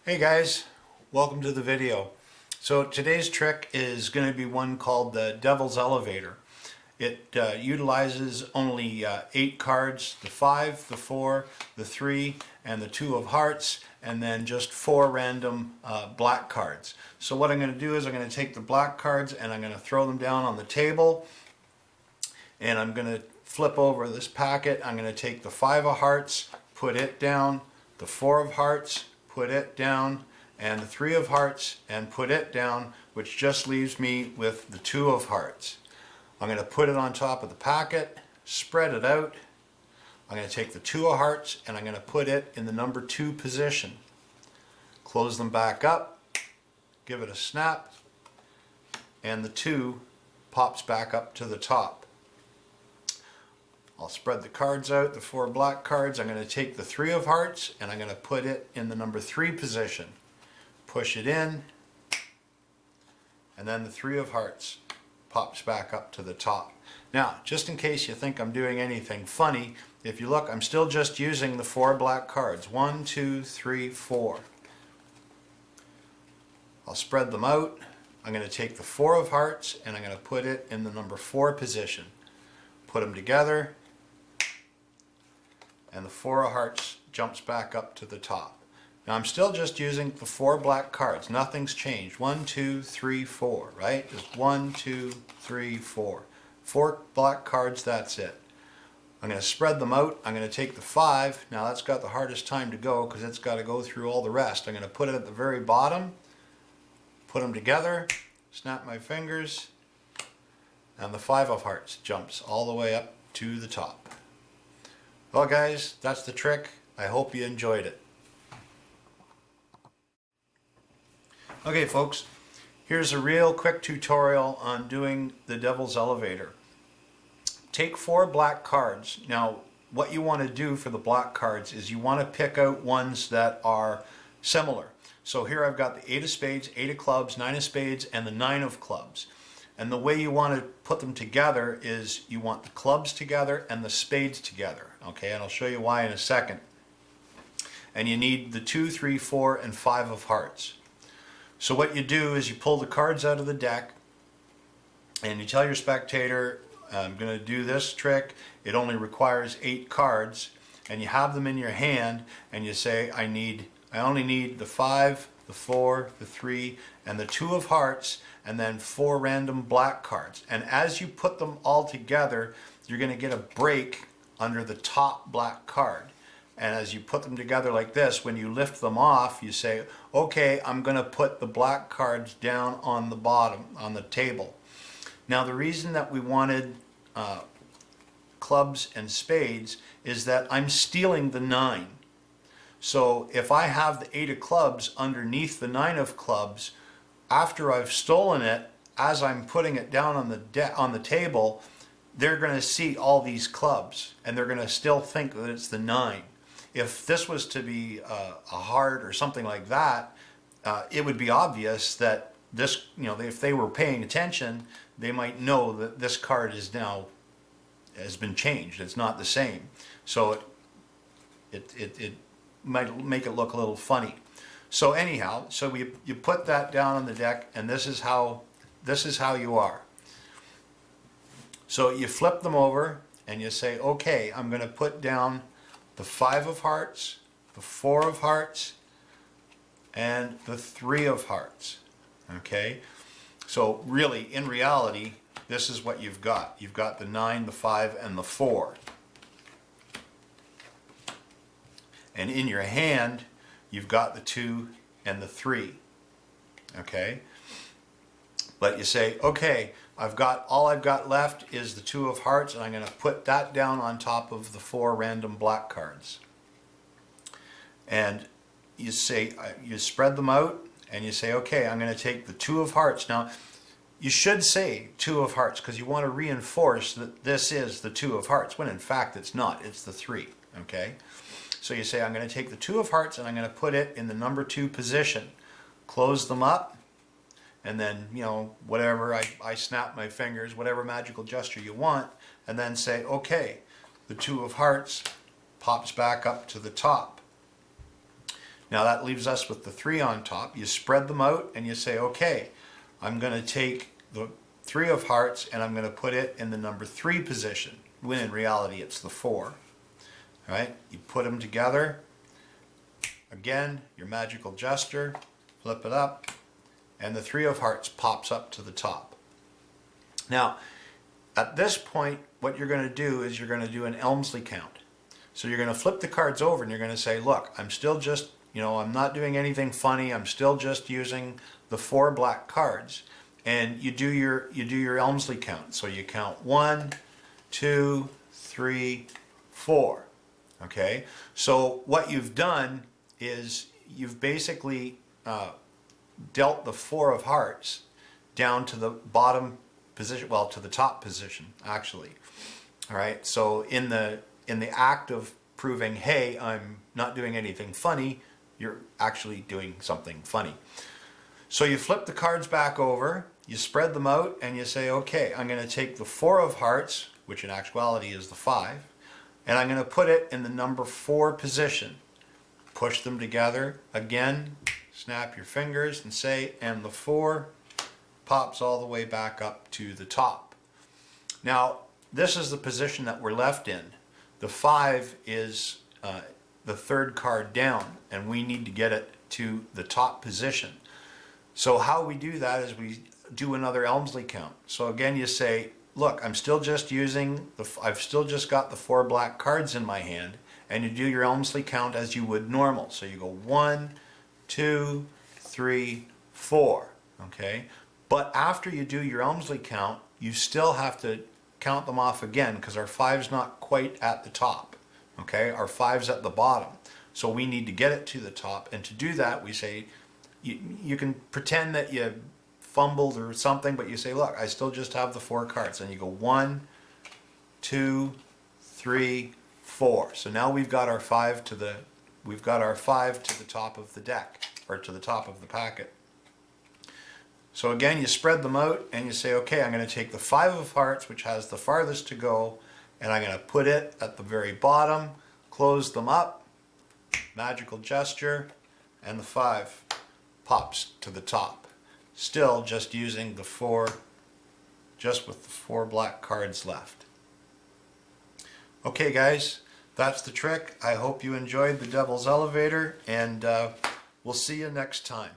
Hey guys, welcome to the video. So today's trick is going to be one called the Devil's Elevator. It utilizes only 8 cards, the 5, the 4, the 3, and the 2 of hearts, and then just 4 random black cards. So what I'm going to do is I'm going to take the black cards and I'm going to throw them down on the table, and I'm going to flip over this packet. I'm going to take the 5 of hearts, put it down, the 4 of hearts, put it down, and the 3 of hearts and put it down, which just leaves me with the 2 of hearts. I'm going to put it on top of the packet, spread it out. I'm going to take the 2 of hearts and I'm going to put it in the number 2 position. Close them back up, give it a snap, and the 2 pops back up to the top. I'll spread the cards out, the 4 black cards. I'm going to take the 3 of hearts and I'm going to put it in the number 3 position. Push it in, and then the 3 of hearts pops back up to the top. Now, just in case you think I'm doing anything funny, if you look, I'm still just using the 4 black cards. 1, 2, 3, 4. I'll spread them out. I'm going to take the 4 of hearts and I'm going to put it in the number 4 position. Put them together, and the 4 of hearts jumps back up to the top. Now I'm still just using the 4 black cards. Nothing's changed. 1, 2, 3, 4, right? Just 1, 2, 3, 4. 4 black cards, that's it. I'm going to spread them out. I'm going to take the 5. Now that's got the hardest time to go because it's got to go through all the rest. I'm going to put it at the very bottom, put them together, snap my fingers, and the 5 of hearts jumps all the way up to the top. Well guys, that's the trick. I hope you enjoyed it. Okay folks, here's a real quick tutorial on doing the Devil's Elevator. Take 4 black cards. Now what you want to do for the black cards is you want to pick out ones that are similar. So here I've got the 8 of spades, 8 of clubs, 9 of spades, and the 9 of clubs. And the way you want to put them together is you want the clubs together and the spades together. Okay, and I'll show you why in a second. And you need the 2, 3, 4, and 5 of hearts. So what you do is you pull the cards out of the deck and you tell your spectator, I'm going to do this trick. It only requires 8 cards, and you have them in your hand and you say, I only need the 5, the 4, the 3, and the 2 of hearts, and then 4 random black cards. And as you put them all together, you're going to get a break under the top black card. And as you put them together like this, when you lift them off, you say, okay, I'm going to put the black cards down on the bottom, on the table. Now the reason that we wanted clubs and spades is that I'm stealing the 9. So if I have the 8 of clubs underneath the 9 of clubs, after I've stolen it, as I'm putting it down on the table, they're going to see all these clubs and they're going to still think that it's the 9. If this was to be a heart or something like that, it would be obvious that this, if they were paying attention, they might know that this card is now has been changed. It's not the same. So it might make it look a little funny. So anyhow, so you put that down on the deck, and this is how you are. So you flip them over and you say, okay, I'm going to put down the 5 of hearts, the 4 of hearts, and the 3 of hearts. Okay? So really, in reality, this is what you've got. You've got the 9, the 5, and the 4. And in your hand, you've got the 2 and the 3. Okay? But you say, okay, all I've got left is the 2 of hearts, and I'm going to put that down on top of the 4 random black cards. And you say, you spread them out, and you say, okay, I'm going to take the 2 of hearts. Now, you should say 2 of hearts because you want to reinforce that this is the 2 of hearts, when in fact it's not, it's the 3. Okay? So you say, I'm going to take the 2 of hearts and I'm going to put it in the number 2 position. Close them up, and then, whatever, I snap my fingers, whatever magical gesture you want, and then say, okay, the 2 of hearts pops back up to the top. Now that leaves us with the 3 on top. You spread them out and you say, okay, I'm going to take the 3 of hearts and I'm going to put it in the number 3 position, when in reality it's the 4. Right? You put them together. Again, your magical gesture, flip it up, and the 3 of hearts pops up to the top. Now, at this point, what you're going to do is you're going to do an Elmsley count. So you're going to flip the cards over and you're going to say, look, I'm still just, I'm not doing anything funny. I'm still just using the 4 black cards. And you do your Elmsley count. So you count 1, 2, 3, 4. Okay? So what you've done is you've basically dealt the 4 of hearts down to the bottom position, well, to the top position, actually. All right, so in the act of proving, hey, I'm not doing anything funny, you're actually doing something funny. So you flip the cards back over, you spread them out, and you say, okay, I'm going to take the 4 of hearts, which in actuality is the 5, and I'm going to put it in the number 4 position. Push them together, again, snap your fingers and say, and the 4 pops all the way back up to the top. Now, this is the position that we're left in. The 5 is the 3rd card down, and we need to get it to the top position. So how we do that is we do another Elmsley count. So again, you say, look, I've still just got the 4 black cards in my hand, and you do your Elmsley count as you would normal. So you go 1, 2, 3, 4. Okay? But after you do your Elmsley count, you still have to count them off again because our 5's not quite at the top. Okay? Our 5's at the bottom. So we need to get it to the top. And to do that, we say, you can pretend that you fumbled or something, but you say, look, I still just have the 4 cards. And you go 1, 2, 3, 4. So now we've got our 5 to the top of the deck, or to the top of the packet. So again, you spread them out and you say, okay, I'm going to take the 5 of hearts, which has the farthest to go, and I'm going to put it at the very bottom, close them up, magical gesture, and the 5 pops to the top. Still just using the 4, just with the 4 black cards left. Okay guys, that's the trick. I hope you enjoyed the Devil's Elevator, and we'll see you next time.